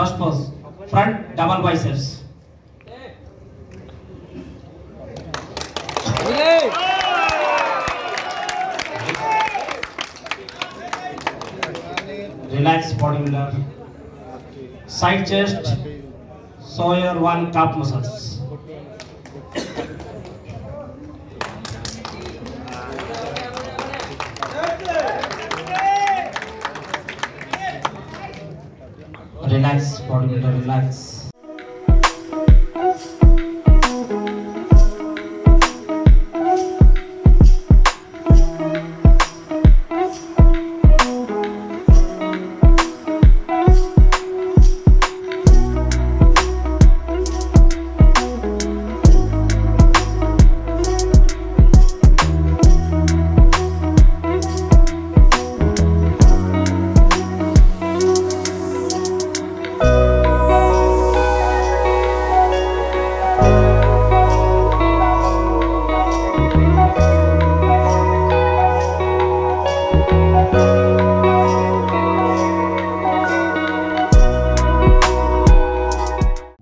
First pose, front double biceps. Relax bodybuilder. Side chest, show your one calf muscles. Relax bodybuilder, relax.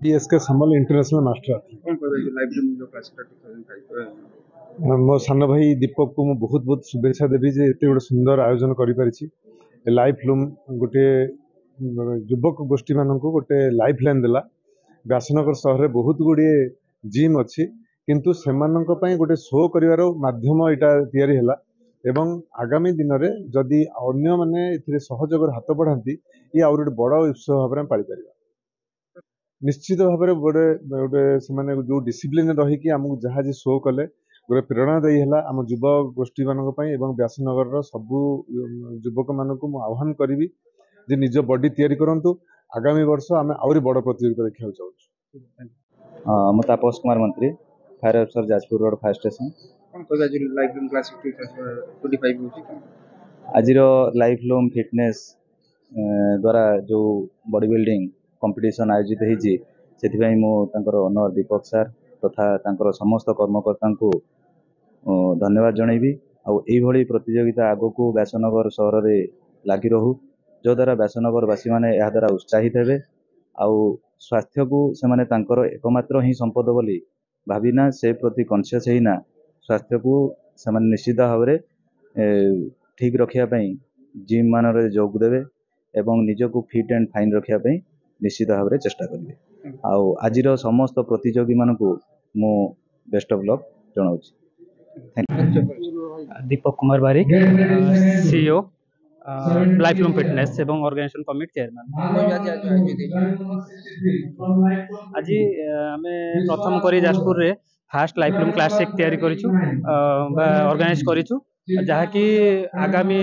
DSK समल international master मो सान भाई दीपक को बहुत बहुत शुभेच्छा देवी जे एत गोटे सुंदर आयोजन कर लाइफ लूम गोटे युवक गोष्ठी मान गोटे लाइफ लाइन देला। व्यासनगर सहर में बहुत गुड़े जिम अच्छी किंतु सेमानंक पई गोटे शो करिवार माध्यम यहाँ या एवं आगामी दिन में जदि अन्य माने इथिरे सहयोग हाथ बढ़ाती ये आउर गोटे बड़ उत्सव भाव में पाई पार। निश्चित भाव में गोटे गोटे से जो डिसिप्लिन रहीकि आमको जहाँ जी शो कले गोटे प्रेरणादायी है आम युव गोष्ठी मानक व्यासनगर सबू युवक मानक आह्वान करी जे निज बॉडी तैयारी करंतु। आगामी वर्ष आम आउरी बड़ प्रतियोगिता देखा चाहूँ। मु तापस कुमार मंत्री फायर अफसर जाजपुर रोड फायर स्टेशन। आज लाइफ लूम फिटनेस द्वारा जो बॉडी बिल्डिंग कंपटीशन आयोजित होती से ओनर दीपक सर तथा समस्त कर्मकर्ता को धन्यवाद जनइबी। आउरी प्रतियोगिता आग को व्यासनगर सहर में लगी रहू जो द्वारा व्यासनगरवासी मैंने यह द्वारा उत्साहित हे आउ स्वास्थ्य को सेमाने तांकर एकमात्र ही संपद बोली भाविना से प्रति कॉन्शियस होना स्वास्थ्य को सेमाने निश्चित भाव में ठीक रखापी जिम मान जोग देवे एवं निजक फिट एंड फाइन रखापी निश्चित भाव में चेष्टा करेंगे। आज समस्त प्रतियोगी मानक मु बेस्ट ऑफ लक जनाऊँ। Deepak Kumar Barik CEO Life Loom Fitness एवं ऑर्गेनाइजेशन कमिटी चेयरमैन। आज आम प्रथम करी जाजपुर रे फास्ट लाइफ लूम क्लासिक तैयारी करिछु ऑर्गेनाइज करिछु जहाँकि आगामी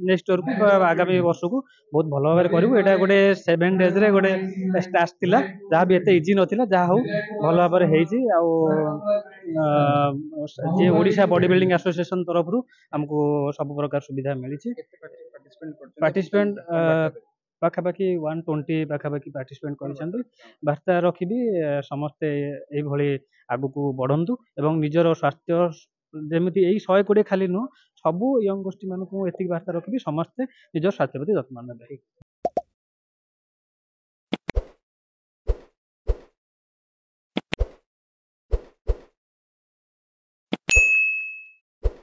नेक्स्ट ईयर को आगामी वर्ष को बहुत भल भाव करूँ। यहाँ गोटे 7 days रे गोटे टास्क थिला जहाँ भी एत इजी नथिला जहाँ हो भल भाव जे ओडिशा बॉडी बिल्डिंग एसोसिएशन तरफ आमको सब प्रकार सुविधा मिली। पार्टिसिपेंट पाखापाखि 120 पाखापाखि पार्टिसिपेंट कर वार्ता रखी समस्ते ये आग को बढ़ंतु एवं निजर स्वास्थ्य जमीती यही 120 खाली नुह सबू यंग गोष्ठी मानक एति वार्ता रखी समस्ते निजर स्वास्थ्य प्रति जत्न नेबे।